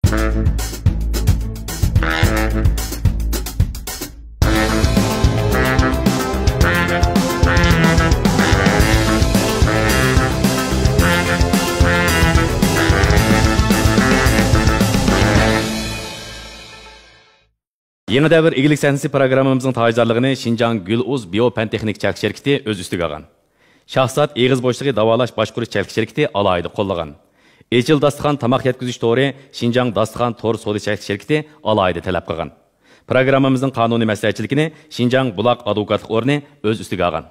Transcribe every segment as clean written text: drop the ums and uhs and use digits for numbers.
Yeni davr igilik sahnasi programmamızın tayyorlarlığını Şinjan Güluz Biyo-Pen Texnik Çelki şirketi öz üstüge algan. Şahsat Eğiz boşluğu davalaş başkuruş çelki şirketi alaydı qollagan. Echil Dastıxan tamaq yetkizüş to'ri Şinjan Dastıxan Tor Sodi çelki şirketi alaydı talab qilgan. Programmamızın kanuni maslahatchiligini Şinjan Bulaq advokatlik o'rni öz üstüge algan.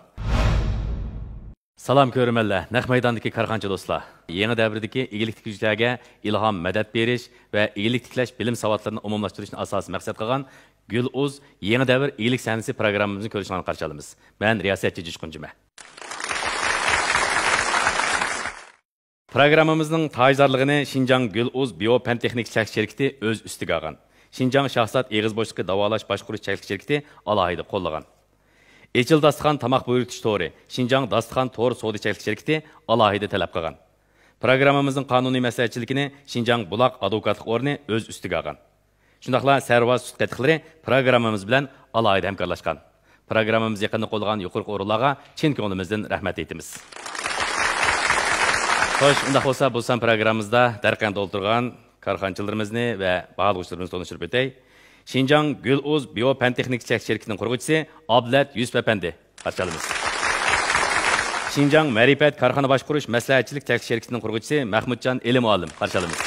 Salam ko'rmanlar, naq maydondagi karxanchi do'stlar. Yangi davrdagi igilik tikuvchilarga ilhom, madad berish va igilik tiklash bilim savodlarini umumlashtirishni asosiy maqsad qilgan Güluz yangi davr igilik sahnasi programmamizni ko'rishni qarshi olamiz. Men riyosatchi Jishqunjima. Programmamizning tayyorligini Şinjan Güluz Biyo-Pen Texnik Çelki şirketi öz üstüge algan. Şinjan Şahsat Eğiz boşluğu davalash başqurush çelki şirketi alaydı qollagan. Echil Dastıxan tamaq buyurtish to'ri Şinjan Dastıxan Tor Sodi çelki şirketi alaydı talab qilgan. Programmamızın kanuni maslahatchiligini Şinjan Bulaq advokatlik o'rni öz üstüge algan. Shundaqla Sarvaz sud qatiqlari programmamiz bilan alaydı hamkorlashgan. Programmamiz yaqinda qo'llagan yuqorqi o'rinlarga chin ko'nglimizdan rahmat aytamiz. Xo'sh, undaq bo'lsa, bu san programmamizda darqanda o'tirgan karxanchilarimizni va bag'olg'uvchilarimizni tanishtirib o'tay. Şinjan Güluz Biyo-Pen Texnik Çelki şirketining qurg'uvchisi Abdulat Yusuf Efendi qarshilamiz. Şinjan Ma'rifat karxana boshqarish maslahatchilik Çelki şirketining qurg'uvchisi Mahmudjon Elim olim qarshilamiz.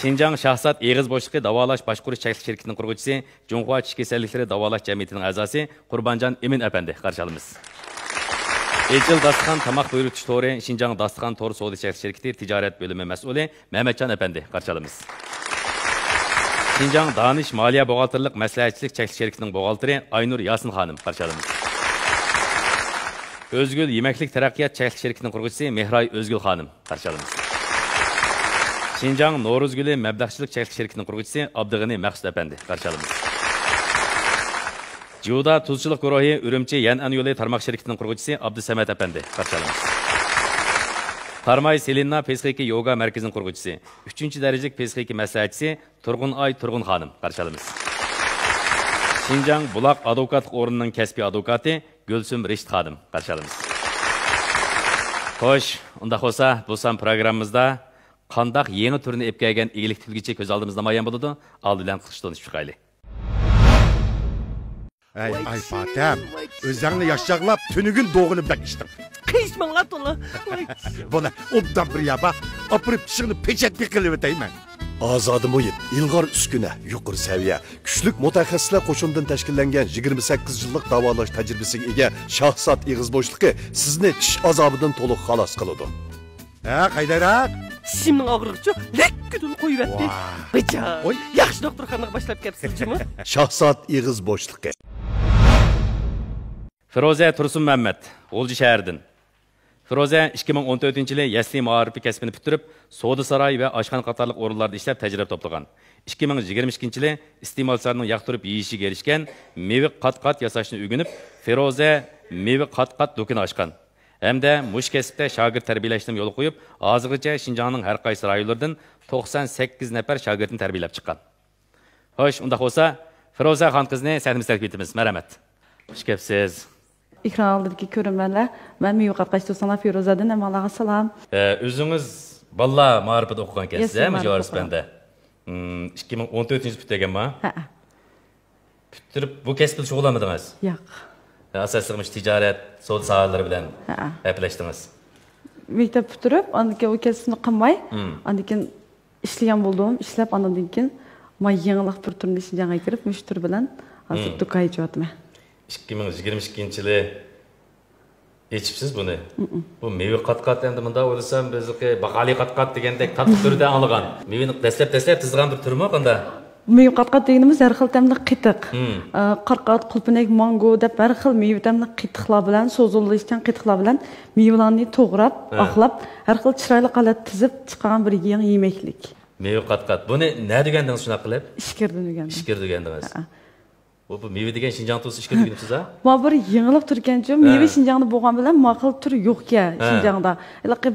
Şinjan Şahsat Eğiz boşluğu davalash boshqarish Çelki şirketining qurg'uvchisi Junxua tish kasalliklari davalash jamiyatining a'zosi Qurbanjon Emin Efendi qarshilamiz. Echil Dastıxan tamaq buyurtish to'ri Şinjan Dastıxan Tor Sodi Çelki şirketi tijorat bo'limi mas'uli Mehmetjon Efendi qarshilamiz. Şinjan Danish Maliya Boğaltırlık Maslahatchilik Çelki şirketining boğaltırı Aynur Yasin Hanım qarshilamiz. Özgül Yemeklik Teraqqiyot Çelki şirketining qurg'uvchisi Mehray Özgül Hanım qarshilamiz. Şinjan No'ruzguli Mabdaqchilik Çelki şirketining qurg'uvchisi Abdug'ani Maqsud Efendi qarshilamiz. Juda Tuzchilik guruhi Urumchi Yan'an yo'li tarmoq şirketining qurg'uvchisi Abdusamat Efendi qarshilamiz. Tarmay Selinna Pesxiki Yoga Merkezining qurg'uvchisi 3-darajalik Pesxiki maslahatchisi Turg'unay Turg'un Hanım qarshilamiz. Şinjan Bulaq advokatlik o'rnining kasbiy advokati Gulsum Rishit Hanım qarshilamiz. Xo'sh, unda bo'lsa, bu san programmamizda qandaq yangi turni olib kelgan igilik tilgichi ko'z oldimizda namoyon bo'ladi. Oldi bilan qilishni chiqayli. Ay Fatem, özlerini yaşaklap tünügün doğunu bekiştim. Kıyışmanlar dolu. Bana obdan bir yaba, apırıp çıkını peçet bir kılıp öteyim ben. Azadi Muhit, ilg'or uskuna, yuqori saviya, kuchlik mutaxassislar qo'shinidan tashkillangan 28 yillik davolash tajribasiga ega Şahsat Eğiz boshlig'i sizni tish azobidan to'liq xalos qiladi. Ha, qaydaroq? Tishimning og'riqchi lekkudun qo'yib etdi. Bicha. Yaxshi doktorxonaga boshlab kelibsizmi? Şahsat Eğiz boshlig'i. Firoza Tursun Mehmet, G'o'lji shahridan. Firoza 2014-yili yasli ma'arifi kasbini bitirib, Soda saroy va oshxona qatorliq o'rinlarda ishlab tajriba to'plagan. 2022-yili iste'molchilarning yoqtirib yeyishiga erishgan, meva qat-qat yasashni o'rganib, Firoza meva qat-qat do'kon ochgan. Hamda mush kasbda shogird tarbiyalashni yo'l qo'yib, hozirgacha Şinjanning har qaysi rayonlaridan 98 nafar shogirdni tarbiyalab chiqqan. Xo'sh, unda bo'lsa, Firoza xon qizni sahnimizga taklif etamiz. Marhamat. Xush kelibsiz. Ekran oldidagi ko'rinmanlar. Men Miyuqat Qaysto'sana Firozadan Amalaga salom. O'zingiz balla ma'rifat o'qigan ekansiz-mi, Jo'raspanda? 2014-yil bitirganmi? Ha. Bitirib bu kasbda shug'ullanmadingiz? Yo'q. Asosligimiz tijorat, savdo sohalari bilan haplashdingiz. Maktab bitirib, andan u kasbni qilmay, andan ishlagan bo'ldim. Ishlab andan keyin men yangilik bir turni Şinjanga kirib, mush tur bilan hozir do'kon ochayapman. 2022-yili echibsiz buni. Bu meva qat-qat endi bunda o'ylasam bizniki baqali qat-qat degandek tatlı turida anglagan. Mevani dastlab tizgan bir turmi qanda? Meva qat-qat deganimiz har xil tamli qitiq. Qarqat, qulpinak, mango deb har xil meva tamli qitiqlar bilan, so'zilishgan qitiqlar bilan mevalarni to'g'rab, oqlab, har xil chiroyli qalat tizib chiqqan bir yangi yemeklik. Meva qat-qat. Buni nima degandingiz shuna qilib? Ishkir degandim. Ishkir degandingiz. Bu meyve degan Şinjan to'si ishga tugunibsiz ha? Ma bir yangilik turgancha, meyve Şinjanda bo'lgan bilan maqil tur yo'q-ku Şinjanda.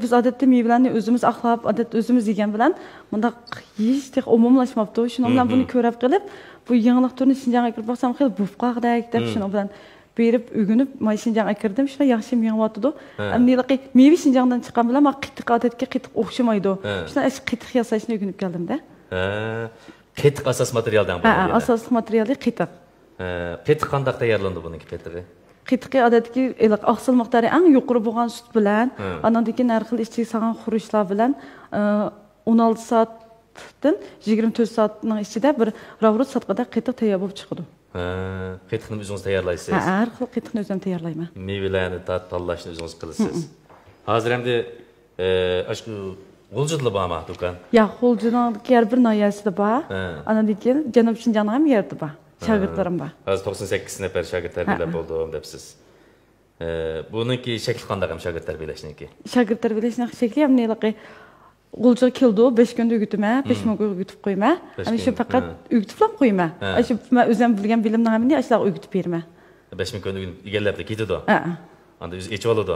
Biz odatda meyvelarni o'zimiz aqlab, odatda o'zimiz yegan bilan bunda hech tex umumlashmabdi. Shuning bilan buni ko'rib qilib, bu yangilik turni Şinjanga kirib borsam, xil bufqaqdak deb shuning bilan berib o'ginib, men Şinjanga kirdim, shuna yaxshi meyvotdi. Amniliqi meyve Şinjandan chiqqan bilan men qitiq odatga qitiq o'xshamaydi. Shuna qitiq yasashni o'ginib keldim-da. Qitiq asos materialdan bo'lgan. Ha, asosli materiali qitiq. Qetiq qandaq tayyorlandi buniki qetiqi? Qetiqi odatki oqsil miqdori eng yuqori bo'lgan sut bilan, andan keyin har xil ichki sog'an xurishlar bilan 16 soatdan 24 soatning ichida bir ravrut satqada qetiq tayyor bo'lib chiqadi. Qetiqni o'zingiz tayyorlaysiz? Ha, har xil qetiqni o'zim tayyorlayman. Meyvelarni tanlashni o'zingiz qilasiz. Hozir endi ashku G'uljidli bormi do'kon? Yo'q, G'uljidning har bir noyasida bor. Andan keyin Janub Shinjongda ham yerda bor. Şagirdlarim var. Hozir 98 nafar shagird tarbiyalab bo'ldim debsiz. Buniki shakli qanday ham shagird tarbiyalashniki? Shagird tarbiyalashning shakli ham neliqi G'uljiga keldi, 5 kunda o'gitma, 5 ming o'gitib qo'yma. Ana shu faqat o'gitib qo'yma. Shu men o'zim bilgan bilimni hamini ashlar o'gitib berma. 5 ming kunda egallabdi ketadi. Anda o'zi echib oladi.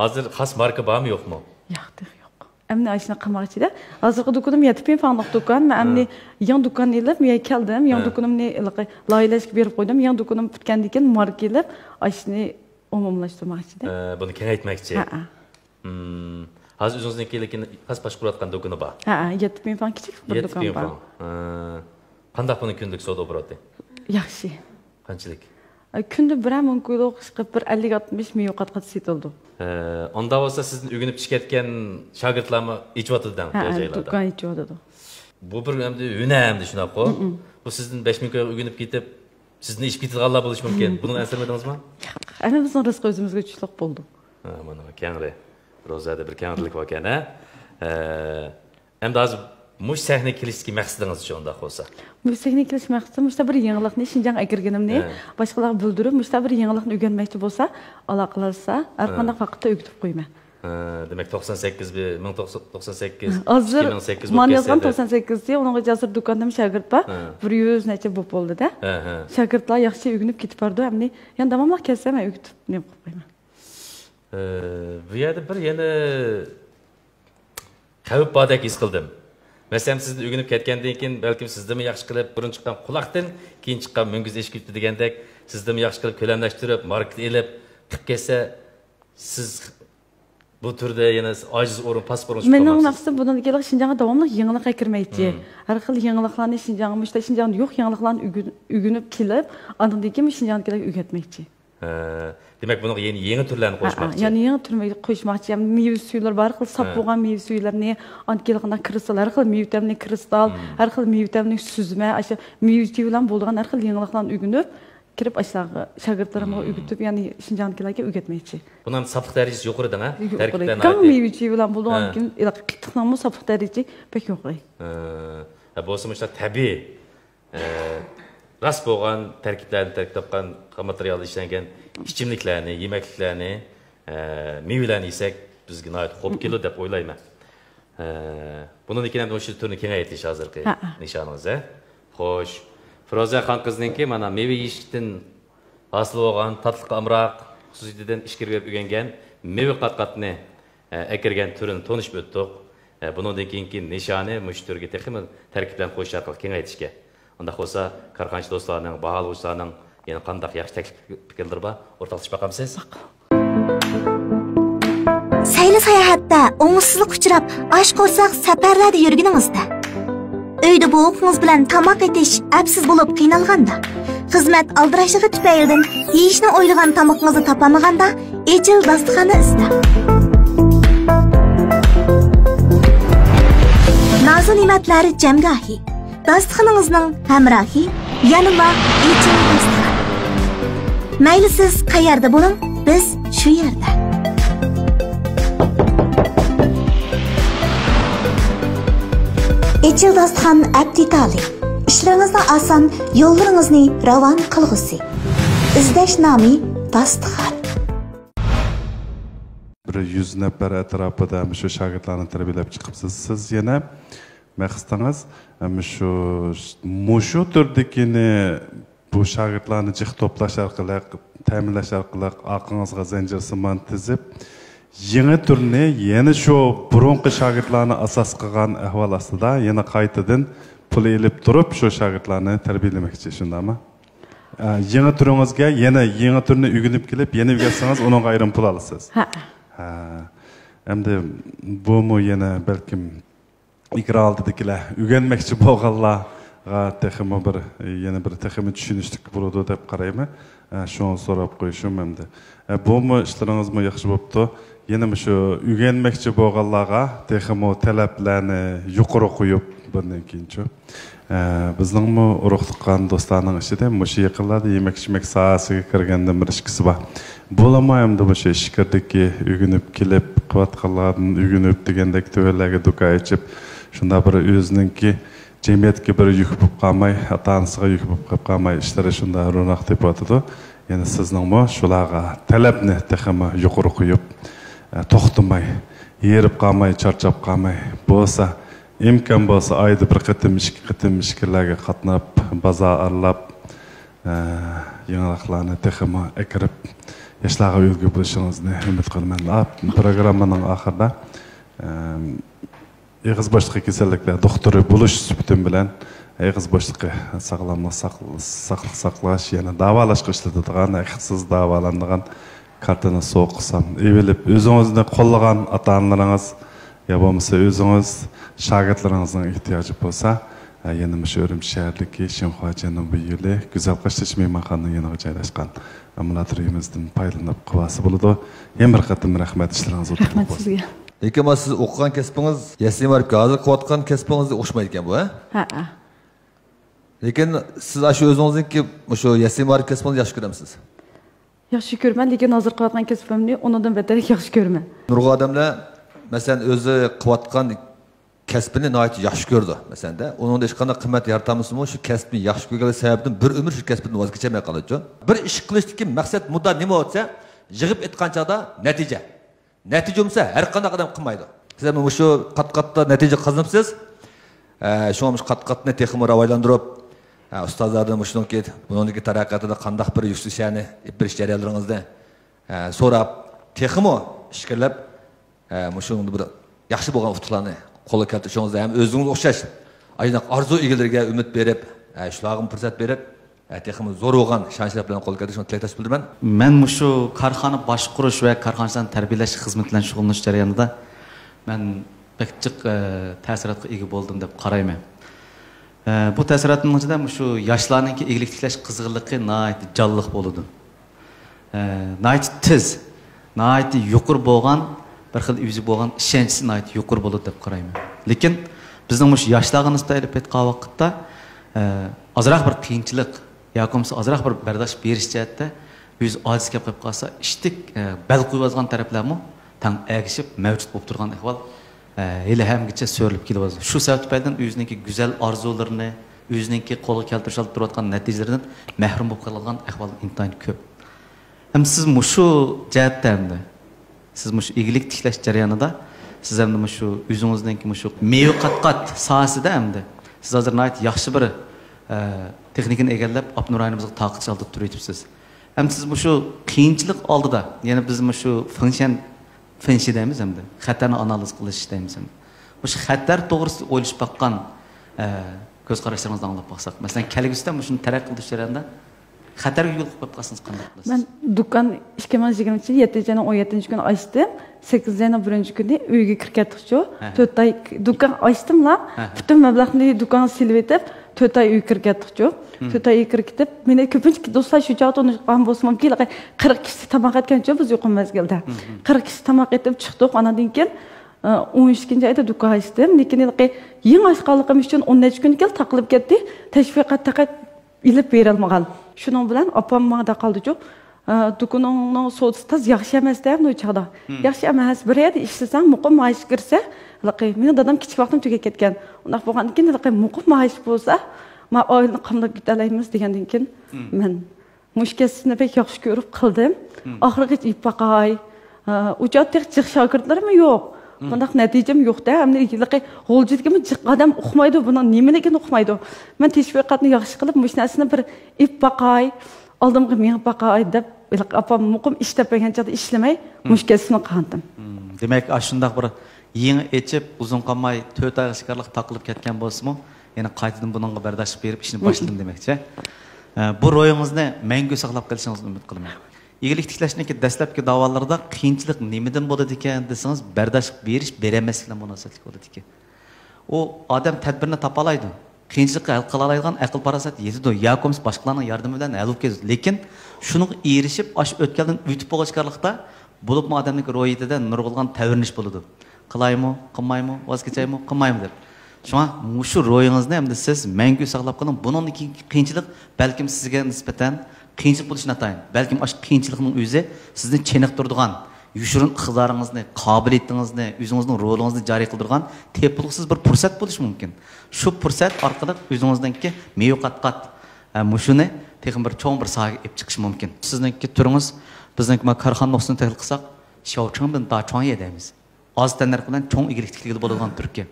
Hozir xos marka bormi yo'qmi? Yo'q. Amni ashna qilmoqchida. Hozirgi do'konim yetib fanliq do'kon. Men amni yan do'kon elib, men keldim. Yan do'konimni loyilashga berib qo'ydim. Yan do'konim bitgandan keyin marka elib, ashni umumlashtirmoqchida. Buni kengaytmoqchi. Hozir o'zingizning lekin xos boshqarayotgan do'koni bor. Yetib fan kichik bir do'kon bor. Qanday buni kunlik savdo bo'ladi? Yaxshi. Qanchalik? Kunda bir ham kilo chiqib bir 50-60 ming yo'qotqat setildi. Onda bo'lsa sizni o'ginib chiqayotgan shogirdlarni ichyotadidan joylarda. Do'kon ichyotadi. Bu bir endi unamdi shunaqa. Bu sizning 5 ming ko'y o'ginib ketib, sizni ish bitirganlar bo'lishi mumkin. Buni asirmadingizmi? Ana bizning rizq o'zimizga tushliq bo'ldi. Mana kengri. Rozada bir kengrilik bor ekan, ha? Endi hozir mush sahna kelishki maqsadingiz shu unda bo'lsa. Mush sahna kelish maqsadim mushta bir yangilikni Şinjanga kirganimni boshqalarga bildirib, mushta bir yangilikni o'rganmoqchi bo'lsa, aloqalarsa, har qanday vaqtda o'gitib qo'yma. Demak 98 1998 hozir 2008 men yozgan 98 da unga hozir do'konda shagird bor. 100 necha bo'lib bo'ldi-da. Shogirdlar yaxshi o'rganib ketib bordi, hamni yana davomli kelsa men o'gitib nima qilib qo'yman. Bu yerda bir yana xavf bordek his qildim. Mesela sizni o'rganib ketgandan keyin balkim sizni yaxshi qilib burun chiqqan quloqdan keyin chiqqan mungiz eshib ketdi degandek sizni yaxshi qilib ko'lamlashtirib market elib qilib kelsa siz bu turda yana ojiz o'rin pasport chiqib mening maqsadim bundan keyin Şinjanga davomli yangilikqa kirmaydi. Har xil yangiliklarni Şinjanga yo'q yangiliklarni o'rganib kelib, andan keyin Şinjanga o'rgatmoqchi. Demak buni yangi turlarni qo'shmoqchi. Ya'ni yangi turlarni qo'shmoqchi. Ham meva suylar bor, xil sap bo'lgan meva suylarni, antikelqandan kristal, har xil meva vitaminli kristal, har xil meva vitaminli suzma, o'sha meva bilan bo'lgan har xil yangiliklarni o'rganib, kirib ashlaga shogirdlarimga o'rgatib, ya'ni Şinjangalarga o'rgatmoqchi. Bundan saplik darajasi yuqoridan, ha? Tarkibdan aytib. Meva bilan bo'lgan keyin qitiqning saplik darajasi pek yuqori. Bo'lsa mushta tabiiy rast bo'lgan tarkiblarni topgan material ishlangan ichimliklarni, yemekliklarni, mevalarni yesak bizga nihoyat xo'p keladi deb o'ylayman. Bundan keyin ham o'sha turni kengaytirish hozirgi nishoningiz, ha? Xo'sh, Firoza xon qizningki mana meva yeyishdan hosil bo'lgan tatliq amroq xususiyatidan ishga berib o'rgangan meva qatqatni akirgan turini tanishib o'tdik. Bundan keyingi nishoni mush turga texnik tarkiblarni qo'yish orqali kengaytirishga. Unda bo'lsa korxonachi do'stlarning, baholovchilarning yana qanday yaxshi taklif fikrlar bor, o'rtoqlashib boqamsiz? Sayli sayohatda o'ngsizlik uchrab, osh qo'rsoq safarlarda yurganingizda, uyda bo'g'ingiz bilan tamoq etish absiz bo'lib qiynalganda, xizmat aldirashligi tufaylidan yeyishni o'ylagan tamoqingizni topolmaganda, echil dasturxonni izla. Nozik ne'matlari jamgohi dasturxoningizning hamrohi yanada echil dasturxon. Mayli siz qayerda bo'ling, biz shu yerda. Echil dasturxon aptitali. İşlaringizni oson, yo'llaringizni ravon qilg'usi. Izlash nomi dasturxon. 100 nafar atrofida shu shogirdlarni tarbiyalab chiqibsiz. Siz yana maqsadingiz shu turdagini bu shogirdlarni jiq to'plash orqali ta'minlash orqali aqlingizga zanjirsimon tizib yangi turni yana shu burunqi shogirdlarni asos qilgan ahvol ostida yana qaytadan pul elib turib shu shogirdlarni tarbiyalamoqchi shundaymi? Yangi turingizga yana yangi turni o'rganib kelib yana o'rgatsangiz unga ayrim pul olasiz. Endi bu yana balkim ikra oldidagilar o'rganmoqchi bo'lganlarga texmi bir yana bir texmi tushunishlik bo'ladi deb qarayman. Shuni so'rab qo'yishim endi. Bu ishlaringizmi yaxshi bo'pti? Yana shu o'rganmoqchi bo'lganlarga texmi talablarni yuqori qo'yib bundan keyinchi bizning urug' tuqqan do'stlarning ichida shu yaqinlarda yemak-ichmak sohasiga kirganda bir ishkisi bor. Bo'lama endi shu ishkirdiki o'rganib kelib qilayotganlardan o'rganib degandek to'ylarga duka ichib shunda bir o'ziningki jamiyatga bir yuk bo'lib qolmay, ota-onasiga yuk bo'lib qolmay ishlari shunda ro'naq tepatadi. Yana sizning shularga talabni texmi yuqori qo'yib to'xtamay, yerib qolmay, charchab qolmay bo'lsa imkon bo'lsa oyda bir qatim ishlarga qatnab, bozor aralab, yangiliklarni texmi akirib yoshlarga ulgu bo'lishingizni umid qilaman. Programmaning oxirida Eg'iz boshliqi kasalliklar doktori bo'lish suhbatim bilan eg'iz boshliqi sog'lomlik saqlash, yana davolashga ishlatadigan, haqiqsiz davolanadigan kartani so'qsam, evilib o'zingizni qo'llagan ota-onalaringiz ya bo'lmasa o'zingiz shogirdlaringizning ehtiyoji bo'lsa, yana shu Urumchi shahridagi Shimxo Janubiy yo'li Go'zal Qashtish mehmonxonaning yoniga joylashgan ambulatöriyimizdan foydalanib qilsa bo'ladi. Yana bir qatim rahmat, ishlaringiz o'tib bo'lsin. Rahmat sizga. Lekin siz o'qigan kasbingiz Yaslim Arifga hozir qilayotgan kasbingizga o'xshamaydi ekan bu, ha? Ha. Lekin siz shu o'zingizniki shu Yaslim Arif kasbingizni yaxshi ko'ramsiz? Yaxshi ko'raman, lekin hozir qilayotgan kasbimni undan betar yaxshi ko'raman. Nurg'un odamlar masalan o'zi qilayotgan kasbini nihoyat yaxshi ko'rdi. Masalan-da, uning hech qanday qimmat yaratamiz-mi, shu kasbni yaxshi ko'rgan sababdan bir umr shu kasbdan voz kechmay qoladi. Bir ish qilishdagi maqsad mudda nima bo'lsa, yig'ib aytgan chaqda natija. Natija bo'lsa, har qanday odam qilmaydi. Siz ham shu qat-qatda natija qozonibsiz. Shu qat-qatni texmi rivojlantirib, ustozlardan shuningki, buningki taraqqiyotida qanday bir yuksishani bir jarayonlaringizda so'rab, texmi ishqilib, shuningdek bir yaxshi bo'lgan ufuqlarni qo'lga keltirishingizda ham o'zingiz o'xshash aynan orzu egalariga umid berib, shularga fursat berib, texmi zo'r bo'lgan shon-sharaf bilan qo'lga keltirishni tilakdosh bildiraman. Men shu korxona boshqarish va korxonani tarbiyalash xizmati bilan shug'ullanish jarayonida men bakchiq ta'sirotga ega bo'ldim deb qarayman. Bu ta'sirotning ichida shu yoshlarning egilik tiklash qiziqligi nihoyat jonliq bo'ladi. Nihoyat tez, nihoyat yuqori bo'lgan, bir xil o'zi bo'lgan ishonchsi nihoyat yuqori bo'ladi deb qarayman. Lekin bizning shu yoshlarga nisbatan aytgan vaqtda ozroq bir qiyinchilik yoki bo'lmasa ozroq bir bardosh berish jihatda o'z ojiz kelib qolsa, ishtik bal qo'yib taraflarmi tang agishib mavjud bo'lib turgan ahvol hali hamgacha so'rilib kelyapti. Shu sabab tufaylidan o'zining go'zal orzularini, o'zining qo'lga keltirish olib turayotgan natijalardan mahrum bo'lib qolgan ahvol intayin ko'p. Ham siz shu jihatda hamda siz shu egilik tiklash jarayonida siz hamda shu o'zingizning shu meva qatqat sohasida hamda siz hozir nihoyat yaxshi bir texnikani egallab Abnurayimizga taqit olib turibsiz. Ham siz shu qiyinchilik oldida, ya'ni biz shu funksiya deymiz hamda xatarni analiz qilish deymiz hamda. Shu xatar to'g'risida o'ylashib baqqan ko'z qarashlaringizni anglab baqsak. Masalan, kelgusida shuni taraqqiy qilish jarayonida xatarga yo'l qo'yib qolsangiz qanday qilasiz? Men do'kon 2020-yil 7-17 kuni ochdim. 8-yil 1-kuni uyga kirib ketdik-ku. 4 oy do'kon ochdim-la, butun mablag'ni do'konga silib etib, 4 oy uy kirib ketdik-ku. 4 oy kirib ketib, meni ko'pincha do'stlar shu joyda o'tirgan bo'lsa mumkin, 40 kishi tamoq etgan-ku biz yo'q mezgilda. 40 kishi tamoq etib chiqdik, anadan keyin 12-oyda do'kon ochdim. Lekin yangi ochganligim uchun 10 kun kelib taqilib ketdi. Tashviqot taqat ilib bera olmagan. Shuning bilan opam menga qoldi-ku. Do'konning so'zi tez yaxshi emas deb u chaqda. Yaxshi emas, bir yerda ishlasang, muqim maosh kirsa, meni dadam kichik vaqtim tugab ketgan. Undaq bo'lgandan keyin muqim maosh bo'lsa, men oilani qamdab ketalaymiz degandan keyin men mushkasini pek yaxshi ko'rib qildim. Oxirigacha ip baqay. U joyda chiq shogirdlarim yo'q. Bundaq natijam yo'q-da. Hamda ikki g'o'ljitgimi jiq odam uqmaydi, buni nimaligini uqmaydi. Men tashviqotni yaxshi qilib, mush narsani bir ip baqay, oldimga men baqay deb, apam muqim ish topgan chaqda ishlamay, mush kasbni qandim. Demak, shundaq bir yeng echib, uzun qolmay 4 oy shikarliq taqilib ketgan bo'lsa-mu, yana qaytadan buningga bardoshlik berib ishni boshladim demakchi. Bu ro'yingizni mangu saqlab qolishingizni umid qilaman. Egilik tiklashniki dastlabki da'volarda qiyinchilik nimadan bo'ladi ekan desangiz, bardoshlik berish, bermaslikdan munosabatli bo'ladi ekan. U odam tadbirni topa oladi. Qiyinchilikni hal qila oladigan aql parasat yetadi. Yakoms boshqalarning yordami bilan hal qilib keladi. Lekin shuni erishib, o'tgandan o'tib bo'lishganlikda bo'lib odamning ro'yitida nurg'ulgan tavrinish bo'ladi. Qilaymi, qilmaymi, voz kechaymi, qilmaymi deb. Shuna shu ro'yingizni hamda siz mangu saqlab qoling. Bundan keyin qiyinchilik balkim sizga nisbatan qiyinchilik bo'lishini atayin. Balkim o'sha qiyinchilikning o'zi sizni cheniqtiradigan, yushurin iqtidoringizni, qobiliyatingizni, o'zingizning rolingizni joriy qildirgan tepulsiz bir fursat bo'lishi mumkin. Shu fursat orqali o'zingizdanki mevqat-qat mushuni texnik bir cho'ng bir sohaga olib chiqish mumkin. Sizningki turingiz bizningki korxona nuqsini tahlil qilsak, shovchingdan da cho'ng yedamiz. Az tanlar bilan cho'ng igiliklikli bo'ladigan turki.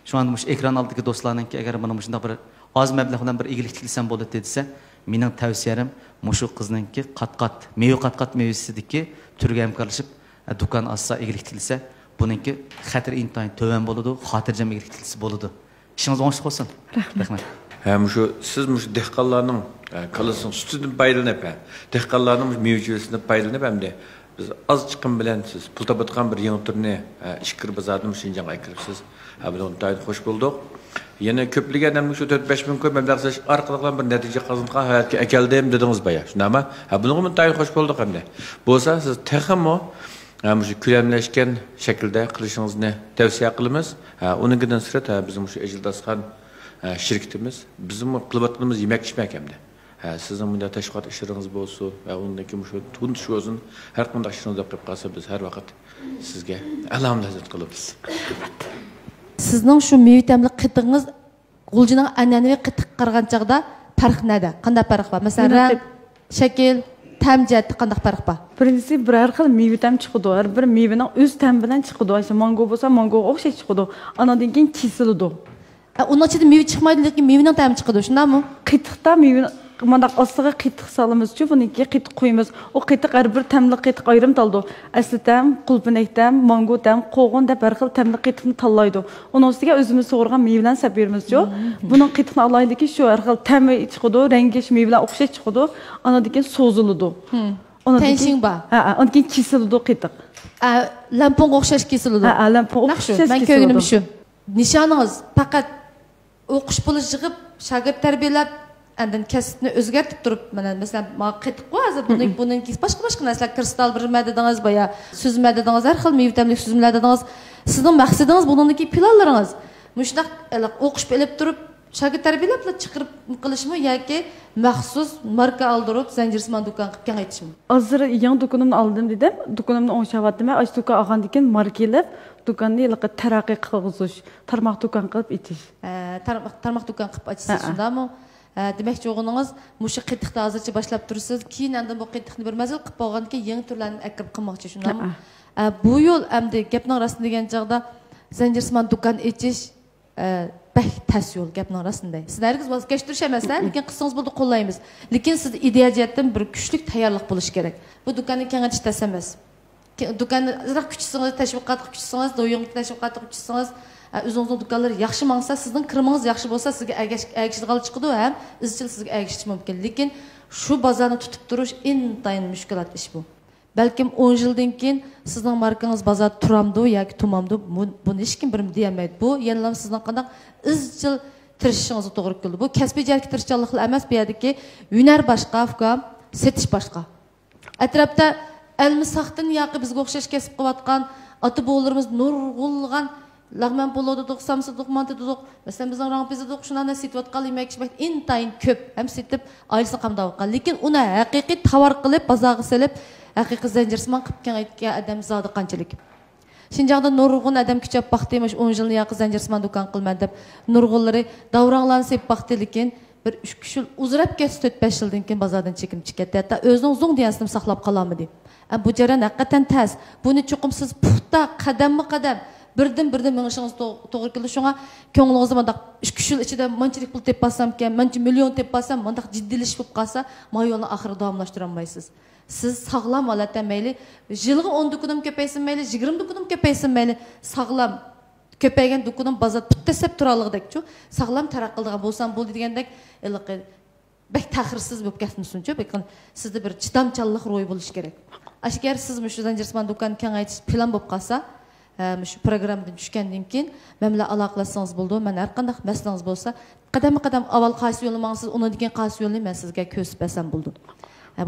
Şu anda mush ekran oldidagi do'stlarningki agar mana shunday bir oz mablag' bilan bir egilik tikilsam bo'ladi desa, mening tavsiyam mushu qizningki qat-qat mevisidagi turga hamkorlashib do'kon ochsa egilik tikilsa, buningki xatar intayin to'van bo'ladi, xotirjam egilik tikilsa bo'ladi. Ishingiz o'ngishli bo'lsin. Rahmat. Mushu siz mushu dehqonlarning kalasini sutidan foydalanib, dehqonlarning mevjudisidan foydalanib hamda biz az chiqim bilan siz pul topadigan bir yangi turni ishkir bozorda Shinjongga kiribsiz. Bundan tayyor hoş bulduk. Yine köplüge adamın şu 4-5 bin koy meblağ saç arkalıklan bir netice kazandığı hayatki ekeldim dediniz baya. Şuna ama bunun tayyor hoş bulduk hem de. Bu olsa siz tekrar mı şu külemleşken şekilde kılışınızı tavsiye kılımız. Onun giden süre bizim şu Ecildaskan şirketimiz bizim kılıbatlığımız yemek içmek hem de. Sizin bunda teşkilat işleriniz bolsun ve ondaki tun şu olsun her konuda işiniz yapıp kalsa biz her vakit sizge elhamdülillah kılırız. Sizning shu mevitamli qitig'ingiz g'uljining an'anaviy qitiq qargan chaqda farq nada? Qanday farq bor? Masalan, rang, shakl, tam jihati qanday farq bor? Birinchisi bir har xil mevatam chiqadi. Har bir mevaning o'z tam bilan chiqadi. O'sha mango bo'lsa, mangoga o'xshash chiqadi. Anadan keyin kesiladi. Uning ichida meva chiqmaydi, lekin mevaning ta'mi chiqadi, shundaymi? Qitiqda meva Manda ostiga qitiq solamiz-ku, buniki qitiq qo'yamiz. O qitiq har bir tamli qitiq ayrim taldi. Asli tam, qulpinakdan, mango tam, qo'g'on deb har xil tamli qitiqni tanlaydi. Uning ustiga o'zimiz sug'urgan mevadan sap beramiz-ku. Buning qitiqni alaylikki shu har xil tami chiqadi, rangi mevalar o'xshash chiqadi. Anadan keyin so'ziladi. Tenshing bor. Undan keyin kesiladi qitiq. Lamponga o'xshash kesiladi. Lamponga o'xshash kesiladi. Men ko'nglim shu. Nishoningiz faqat o'qish puli yig'ib, shagird tarbiyalab Andan kasbni o'zgartib turib, mana masalan, qitiq hozir buning boshqa narsalar kristal birma dedingiz, boya suzma dedingiz, har xil mevatamlik suzmalar dedingiz. Sizning maqsadingiz buningdagi planlaringiz mushunaq o'qish bilib turib, shagird tarbiyalab chiqarib qilishmi yoki maxsus marka oldirib, zanjirsimon do'kon qilib kengaytishmi? Hozir yangi do'konimni oldim dedim. Do'konimni o'ngshavatdim. Ash do'kon olgandan keyin markalab, do'konni taraqqiy qilg'izish, tarmoq do'kon qilib etish. Tarmoq do'kon qilib ochasiz, shundami? Demek çoğunuz muşu qitiqda hozircha boshlab tursiz. Keyin endi bu qitiqni bir mazil qilib bo'lgandan keyin yangi turlarni akib qilmoqchi, shundami? Bu yo'l endi gapning rostini degan chog'da zanjirsimon do'kon echish bak tas yo'l gapning rostida. Sizlarga voz kechish emaslar, lekin qilsangiz bo'ldi qo'llaymiz. Lekin siz ideya jihatdan bir kuchli tayyorlik bo'lish kerak. Bu do'konni kengayish tas emas. Do'konni ozroq kuchsangiz, tashviqot qilib kuchsangiz, do'yinlik tashviqot qilib kuchsangiz o'zingizning do'konlar yaxshi mangsa, sizning kirmangiz yaxshi bo'lsa, sizga agishdigan chiqadi ham, izchil sizga agishish mumkin. Lekin shu bozorni tutib turish intayin mushkulat ish bu. Balkim 10 yildan keyin sizning markangiz bozorda turamdi yoki tumamdi, buni hech kim bilmaydi demaydi. Bu yana sizning qanday izchil tirishingizga to'g'ri keldi. Bu kasbiy jarga tirishchiliklar emas, bu yerdagi hunar boshqa, setish boshqa. Atrofda ilmi saxtin yoki bizga o'xshash kasb qilayotgan ota-bobolarimiz nurg'ulg'an Lağmen boloduq, samsuduq, mantıduq. Mesela bizden rampiziduq, şundan sitvatqal yemek içmek intayin köp. Hem sitip ailesini qamdavqal. Lekin ona haqiqiy tavar qilib, bozorga selib, haqiqiy zanjirsimon qilib kengaytgan adam zodi qanchalik. Şinjongda nurg'un adam kuchab baxtiymish 10 yilni yaqin zanjirsimon do'kon qilmadi deb nurg'unlari davronlarni sep baxti lekin bir 3 yil uzrab ketdi 4-5 yildan keyin bozordan chekim chiqadi. Hatto o'zining zo'ng diyasini saqlab qolamidi. Bu jarayon haqiqatan tas. Buni chuqumsiz puxta qadamma qadam birdan mengişiniz to'g'ri keldi. Shunga ko'nglingizni mundaq 2 yil ichida manchilik pul tep bassam ekan, manchi million tep bassam, mundaq jiddiylashish bo'lib qolsa, ma yo'lni oxiri davomlashtirib olmaysiz. Siz sog'lom holatda mayli, yilga 10 dukunim ko'paysin mayli, 20 dukunim ko'paysin mayli, sog'lom ko'paygan dukunim bozor puttesep turallig'dekchu, sog'lom taraqqildigan bo'lsam bo'ldi degandek, iliqi bek ta'xirsiz bo'lib ketmasin-chu, bekin sizda bir chidamchanlik ro'y bo'lishi kerak. Agar siz shu zanjirsimon do'kon kengaytirish plan bo'lib qolsa, shu programmadan tushgandan keyin men bilan aloqalassangiz bo'ldi. Men har qanday masalaningiz bo'lsa, qadam-qadam avval qaysi yo'lni mangsiz, undan keyin qaysi yo'lni men sizga ko'rsatib bersam bo'ldi.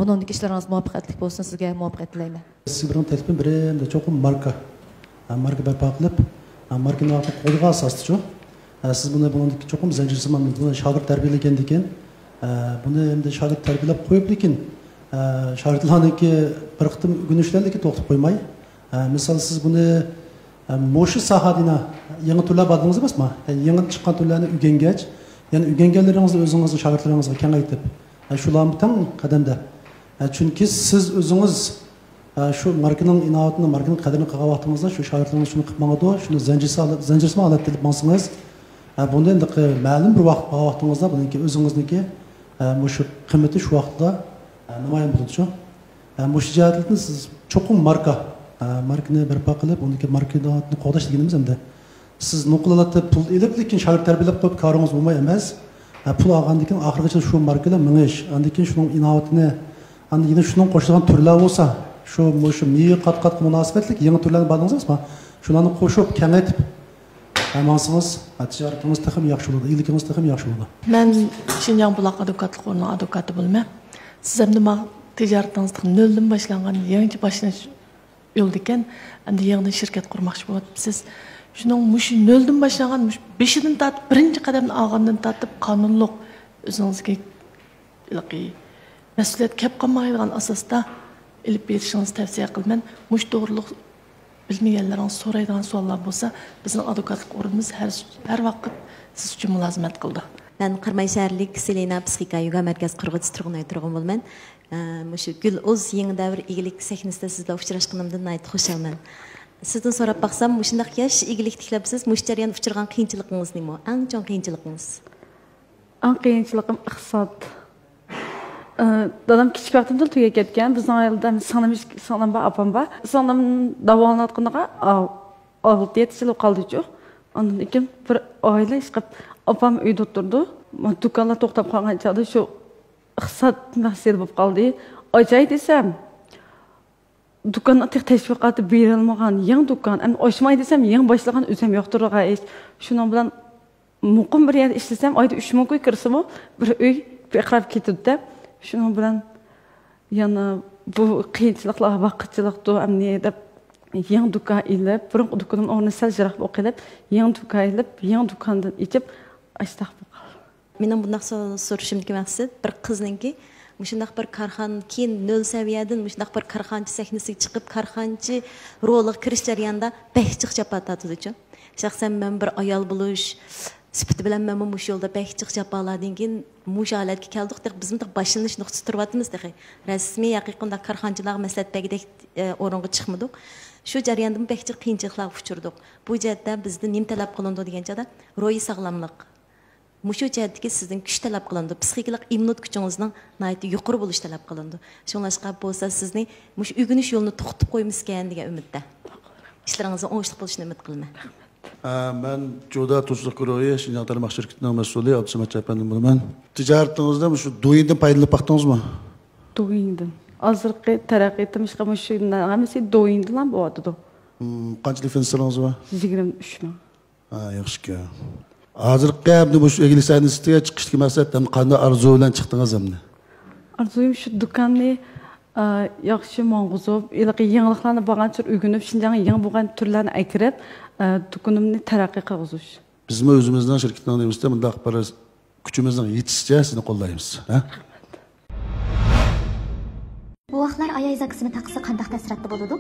Buningdagi ishlaringiz muvaffaqiyatli bo'lsin, sizga muvaffaqiyat tilayman. Siz bilan telefon birimda cho'qim marka barpo qilib, markani qo'lga olasiz-chu. Siz buningdagi cho'qim zanjirsimon buni shogird tarbiyalagandan keyin buni endi shogird tarbiyalab qo'yib, lekin shogirdlarniki bir qitim o'rganishlarniki to'xtab qo'ymay, misol siz buni mo'shu sohadina yangi turlar bordingiz emasmi? Yangi chiqqan turlarni o'rgangach, ya'ni o'rganganlaringizni o'zingizni shogirdlaringizga kengaytirib, shularni tam qadamda. Chunki siz o'zingiz shu markaning inoatini, markaning qadrini qilgan vaqtingizda shu shogirdlaringiz shuni qilib mangadi, shuni zanjirsimon holatda qilib mangsangiz, bunda endi ma'lum bir vaqtingizda buniki o'zingizniki shu qiymati shu vaqtda namoyon bo'ladi-chu. Shu jihatdan siz cho'qim markani barpo qilib, uniki markani qo'llash deganimiz endi siz nuqlalatib pul elib, lekin shogird tarbiyalab qo'yib ko'ringiz bo'lmay emas, pul olgandan keyin oxirigacha shu markalar mingish, undan keyin shuning inoatini, undan keyin shuning qo'shilgan turlar bo'lsa, shu miyi qat-qat munosabatlik yangi turlarni bordingiz emasmi? Shularni qo'shib, kengaytib Amansınız, ticaretiniz texim yaxşı oldu, iyilikiniz texim yaxşı oldu. Ben Şinjan Bulaq advokatlık orunun advokatı bulmam. Siz hem de ticaretiniz nölden başlanğan, yangi başlangıç yolda iken, endi yangidan şirket kurmakçı bo'lib, siz şunun muşu nölden başlanğan, 5'den tatib, birinci qadamni alğandan tatib, qonunluq özünüzge mas'uliyat kep qolmaydigan asosda ilib berishinizni tavsiya qilman. Mush to'g'riliq bilmaganlarning so'raydigan savollar bo'lsa, bizning advokatlik o'rinimiz har vaqt siz uchun mulozimat qildi. Ben Qirmay shaharlik Selena psixika yoga markaz qurg'uvchisi turg'un bo'lman. Shu Gul o'z yangi davr igilik sahnasida sizlar uchrashganimdan ayt xushalman. Sizdan so'rab baqsam, shunday yosh igilik tiklabsiz, mush jarayon uchirgan qiyinchiligingiz nima? Eng chong qiyinchiligingiz? Eng qiyinchiligim iqtisod. Dadam kichik vaqtimda tuya ketgan. Bizning oilada singlim bor, opam bor. Singlim davolanayotganiga 6-7 yil qoldi-chu. Ondan keyin bir oila ish qilib, opam uyda o'tirdi. Do'konlar to'xtab qolgan chog'da shu iqtisod masala bo'lib qoldi. Ajay desam, do'konni tashviqoti berilmagan yangi do'kon, endi ochmay desam, yangi boshlagan o'zim yo'qtirgan ish. Shuning bilan muqim bir yerda ishlasam, oyda 3000 qo'y kirsam, bir uy beqarab ketdi-da. Shuning bilan yana bu qiyinchiliklar, vaqtchilikda amni deb yangi do'kon ilib, birinchi do'konning o'rnini sal jiroq o'qilib, yangi do'kon ilib, yangi do'kondan ichib ashtaq bo'ldi. Mening bunday so'rashimdagi maqsad bir qizninki shunday bir korxona keyin 0 saviyadan shunday bir korxonchi sahnasiga chiqib, korxonchi roliga kirish jarayonida behchiq chapa tatidi-chu. Shaxsan men bir ayol bo'lish sifati bilan men bu yo'lda behchiq chapalardan keyin mush holatga keldik. Biz bunday boshlanish nuqtasi turyapmiz. Rasmiy haqiqatda korxonchilar maslahatdagidek o'ringa chiqmadik. Shu jarayonda behchiq qiyinchiliklar uchirdik. Bu jihatda bizdan nima talab qilindi deganchada ro'yi sog'lomlik. Mushu jihatdagi sizdan kuch talab qilindi. Psixikalik immunit kuchingizning nihoyatda yuqori bo'lish talab qilindi. Shunlashqa bo'lsa sizni mush o'rganish yo'lini to'xtatib qo'ymaskan degan umidda. İşlerinizin oңышлы bo'lishini umid qilaman. Ben Joda Tuzluq guruhi Şinjan tarmoq şirketining mas'uli Abdusamad Chapandim bo'laman. Tijoratingizda shu do'yindan foydalanib baqdingizmi? Do'yindan. Hozirgi taraqqiyatim ishqamishdan hammasi do'yindan bo'ladi. Qanchalik finansiyaringiz bor? 23 ming. Yaxshi. Hozirgi hamda bu egalik sahnasiga chiqishga maqsad ham qanday arzu bilan chiqdingiz hamda? Arzuyim shu do'konni yaxshi mang'uzib, yangiliklarni bo'lgancha o'rganib, Şinjanga yangi bo'lgan turlarni akirib, do'konimni taraqqiy qilg'izish. Bizmi o'zimizning shirkatimizda bunday bir kuchimizning yetishicha sizni qo'llaymiz, ha? Bu vaqtlar oyay zakasini taqsa qanday ta'siratda bo'ladi?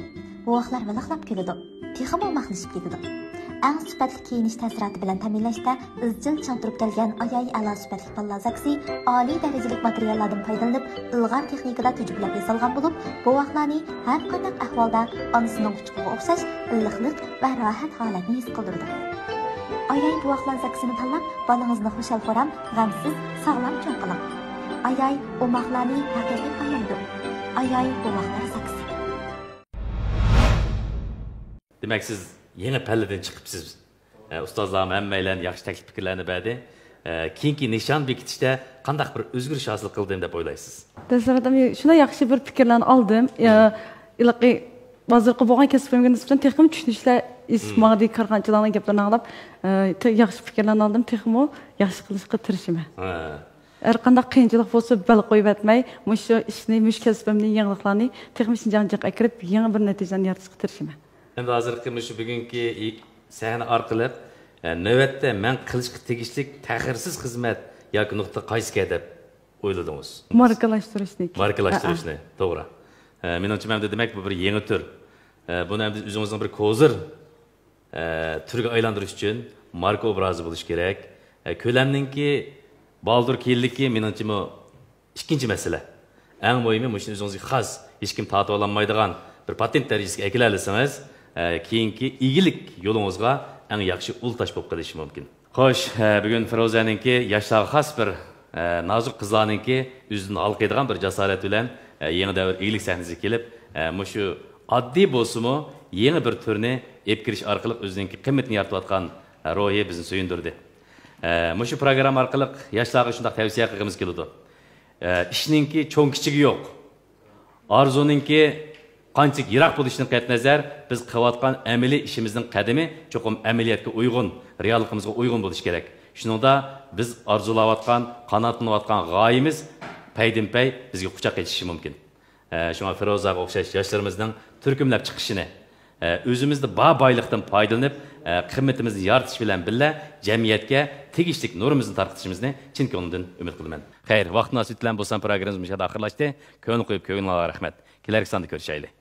Bu vaqtlar valiqlab keladi. Texmo maxlashib ketadi. eng sifatli kiyinish ta'siroti bilan ta'minlashda izchil chang turib kelgan ayay a'lo sifatli pallar zaksi oliy darajalik materiallardan foydalanib ilg'or texnikada tujublab yasalgan bo'lib, bu vaqtlarni har qanday ahvolda onasining quchog'iga o'xshash illiqlik va rohat holatni his qildirdi. Ayay bu vaqtlar zaksini tanlab, bolangizni xushal-xo'ram, g'amsiz, sog'lom cho'ng qiling. Ayay o'moqlarni haqiqiy ayaydi. Ayay bu vaqtlar zaksi. Demek siz yeni pelleden çıkıpsız. Ustozlarım hemmeyle yaxşı teklif fikirlerini berdi. Keyinki nişan bekitişte qandaq bir özgürlük hasıl kıldığını dep oylaysız. Təsəvvürüm, şuna yaxşı bir fikirlərini aldım. İlaqi bazırqı bolğan kəsbimə nisbətən texim düşünüşlər ismadi karxançılarning gaplarını anglab, yaxşı fikirlərini aldım. Teximo yaxşı qilishga tirishim. Her qandaq qiyinchilik bo'lsa bal qo'yib etmay, mushu ishni, mush kasbimning yangiliklarni texim Şinjanjıqqa kirib, yangi bir natijani yaratishga tirishim. Endi hozirgi shu bugungi sahna orqali navbatda men qilishga tegishli ta'xirsiz xizmat yoki nuqta qaysiga deb o'yladingiz? Markalashtirishni, to'g'ri. Menimcha men demak bu bir yangi tur. Buni ham o'zingizning bir kozir turga aylantirish uchun marka obrazi bo'lish kerak. Ko'lamninki baldur kiyilligi menimcha bu ikkinchi masala. Eng muhimi shuni o'zingizga xos, hech kim tatib olmaydigan bir patent darajasiga egila olsangiz, keyingi igilik yo'lingizga eng yaxshi ultash bo'lib qolishi mumkin. Xo'sh, bugun Firozaningki yoshlarga xos bir nozik qizlarningki o'zini alqaydigan bir jasorat bilan yangi davr igilik sahnasiga kelib, mushu oddiy bo'lsa-mu, yangi bir turni ep kirish orqali o'zining qimmatini yaratayotgan ro'yi bizni suyundirdi. Mushu program orqali yoshlarga shunday tavsiya qilgimiz keladi. Ishningki cho'ng kichigi yo'q. Arzuninki qancha yiroq bo'lishidan qat'iy nazar biz qilayotgan amaliy ishimizning qadami cho'qim amaliyotga uyg'un, realligimizga uyg'un bo'lishi kerak. Shuningda biz arzulayotgan, qanotlanayotgan g'oyamiz paydinpay bizga quchoq echishi mumkin. Shunga Firozaga o'xshash yoshlarimizning turkumlab chiqishini, o'zimizda bor boylikdan foydalanib, qimmatimizni yoritish bilan birga jamiyatga tegishli nurimizni tarqatishimizni chin ko'ngildan umid qilaman. Xayr, vaqt nasib bilan bo'lsa programmamiz oxirlashdi. Ko'ngil qo'yib ko'ngilga rahmat. Kelarki sonda ko'rishaylik.